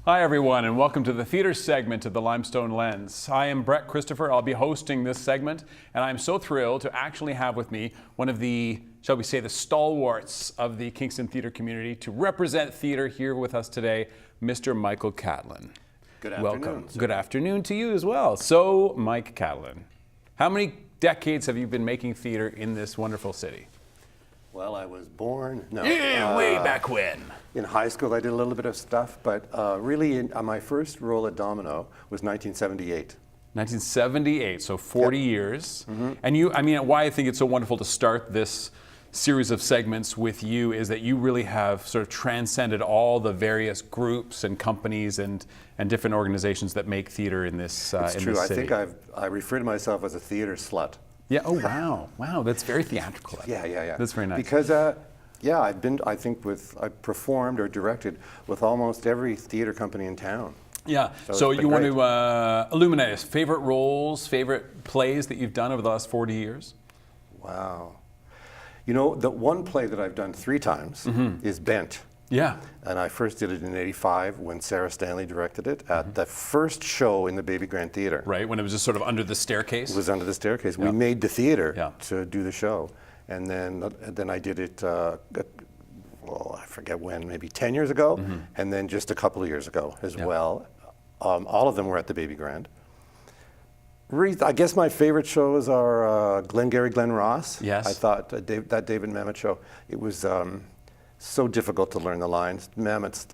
Hi everyone, and welcome to the theater segment of the Limestone Lens. I am Brett Christopher. I'll be hosting this segment, and I'm so thrilled to actually have with me one of the, shall we say, the stalwarts of the Kingston theater community to represent theater here with us today, Mr. Michael Catlin. Good afternoon. Welcome. Sir. Good afternoon to you as well. So, Mike Catlin, how many decades have you been making theater in this wonderful city? Well, I was born, way back when. In high school I did a little bit of stuff, but really my first role at Domino was 1978. 1978, so 40 years. Mm-hmm. And you, why I think it's so wonderful to start this series of segments with you is that you really have sort of transcended all the various groups and companies and different organizations that make theater in this It's in true. this city. I think I refer to myself as a theater slut. Yeah. Oh wow. Wow. That's very theatrical. Yeah. That's very nice. Because I've performed or directed with almost every theater company in town. Yeah. So So it's you been want to illuminate us? Favorite roles, favorite plays that you've done over the last 40 years? Wow. You know, the one play that I've done 3 times is Bent. Yeah. And I first did it in '85 when Sarah Stanley directed it at the first show in the Baby Grand Theatre. Right. When it was just sort of under the staircase. It was under the staircase. We made the theater to do the show. And then I did it, I forget when, maybe 10 years ago, and then just a couple of years ago as well. All of them were at the Baby Grand. I guess my favorite shows are Glengarry Glen Ross. Yes. I thought that David Mamet show, it was so difficult to learn the lines. Mamet's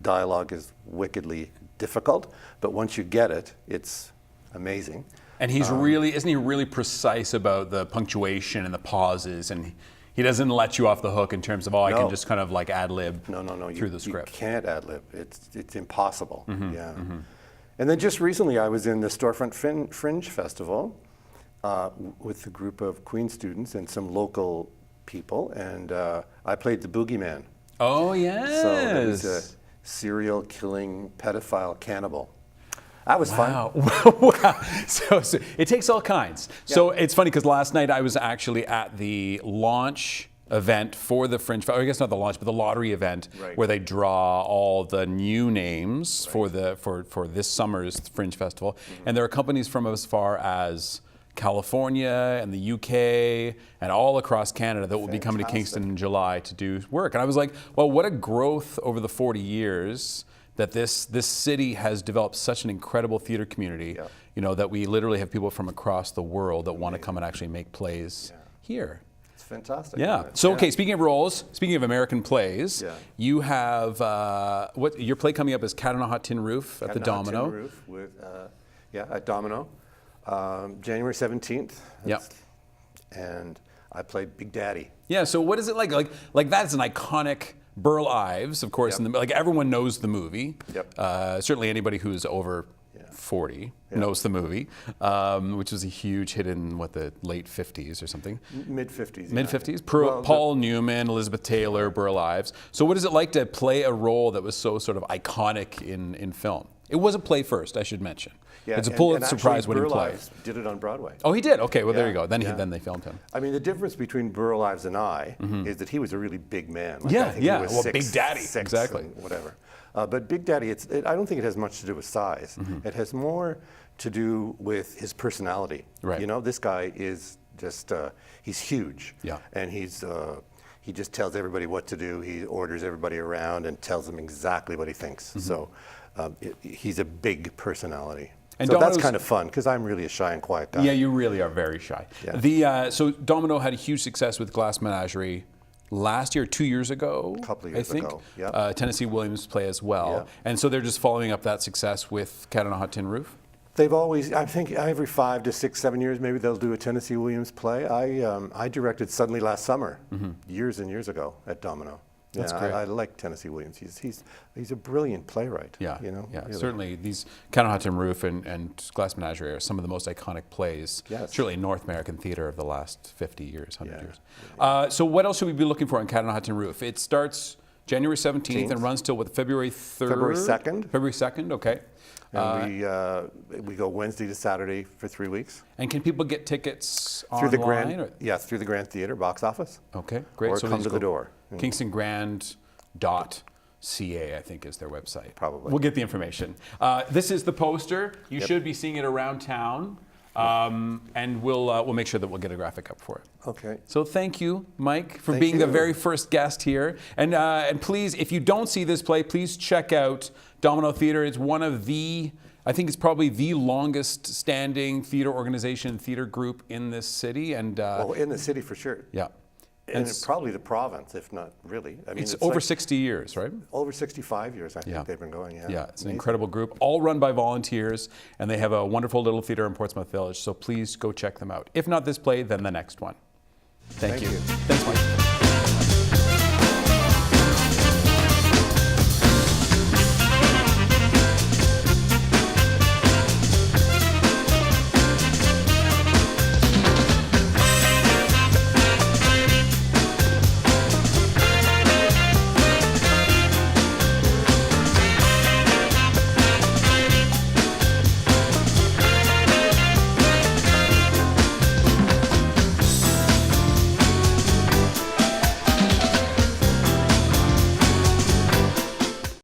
dialogue is wickedly difficult, but once you get it, it's amazing. And he's isn't he really precise about the punctuation and the pauses, and he doesn't let you off the hook in terms of, I can just kind of like ad-lib through the script. You can't ad-lib. It's impossible. And then just recently I was in the Storefront Fringe Festival with a group of Queen students and some local people, and I played the boogeyman. Oh, yes. So it was a serial killing pedophile cannibal. That was fun. Wow. So it takes all kinds. Yeah. So it's funny because last night I was actually at the launch event for the Fringe, I guess not the launch, but the lottery event, where they draw all the new names for this summer's Fringe Festival. And there are companies from as far as California and the UK and all across Canada that will be coming to Kingston in July to do work. And I was like, well, what a growth over the 40 years that this city has developed such an incredible theater community, you know, that we literally have people from across the world that want to come and actually make plays here. It's fantastic. Yeah. So, okay, speaking of roles, speaking of American plays, you have, your play coming up is Cat on a Hot Tin Roof at the Domino. Tin Roof with, at Domino, January 17th. Yep. And I played Big Daddy. Yeah, so what is it like? Like that's an iconic Burl Ives, of course, like everyone knows the movie. Yep. Certainly anybody who's over 40 knows the movie, which was a huge hit in the late 50s or something. Mid-50s. Mid-50s. Paul Newman, Elizabeth Taylor, Burl Ives. So what is it like to play a role that was so sort of iconic in film? It was a play first, I should mention. Yeah, it's a Pulitzer Prize winning play. Ives did it on Broadway. Oh, he did? Okay, well, there you go. Then they filmed him. I mean, the difference between Burl Ives and I is that he was a really big man. Like, Well, Big Daddy. Exactly. Whatever. But Big Daddy, I don't think it has much to do with size. It has more to do with his personality. Right. You know, this guy is just, he's huge. Yeah. And he just tells everybody what to do. He orders everybody around and tells them exactly what he thinks. So he's a big personality. And so that's kind of fun because I'm really a shy and quiet guy. Yeah, you really are very shy. Yeah. So Domino had a huge success with Glass Menagerie last year, 2 years ago. A couple of years ago, Tennessee Williams play as well. And so they're just following up that success with Cat on a Hot Tin Roof? They've always, I think every 5 to 6, 7 years, maybe they'll do a Tennessee Williams play. I directed Suddenly Last Summer years and years ago at Domino. That's great. I like Tennessee Williams. He's a brilliant playwright. Yeah, you know. Yeah, really. Certainly these Cat on a Hot Tin Roof and Glass Menagerie are some of the most iconic plays, certainly in North American theater of the last 50 years, 100 years. So what else should we be looking for on Cat on a Hot Tin Roof? It starts January 17th and runs till February 3rd? February 2nd. February 2nd, okay. And we go Wednesday to Saturday for 3 weeks. And can people get tickets online? Through the Grand Theatre box office. Okay, great. Or come to the door. Kingston Grand CA, I think, is their website. Probably. We'll get the information. This is the poster. You should be seeing it around town. And we'll make sure that we'll get a graphic up for it. Okay. So thank you, Mike, for being the very first guest here. And please, if you don't see this play, please check out Domino Theatre. It's one of the, I think it's probably the longest standing theater organization, theater group in this city. And well, in the city for sure. Yeah. And probably the province, if not really. I mean, it's over like 60 years, right? Over 65 years, I think they've been going. Yeah, yeah, it's an incredible group, all run by volunteers, and they have a wonderful little theater in Portsmouth Village. So please go check them out. If not this play, then the next one. Thank you. Thanks, Mike.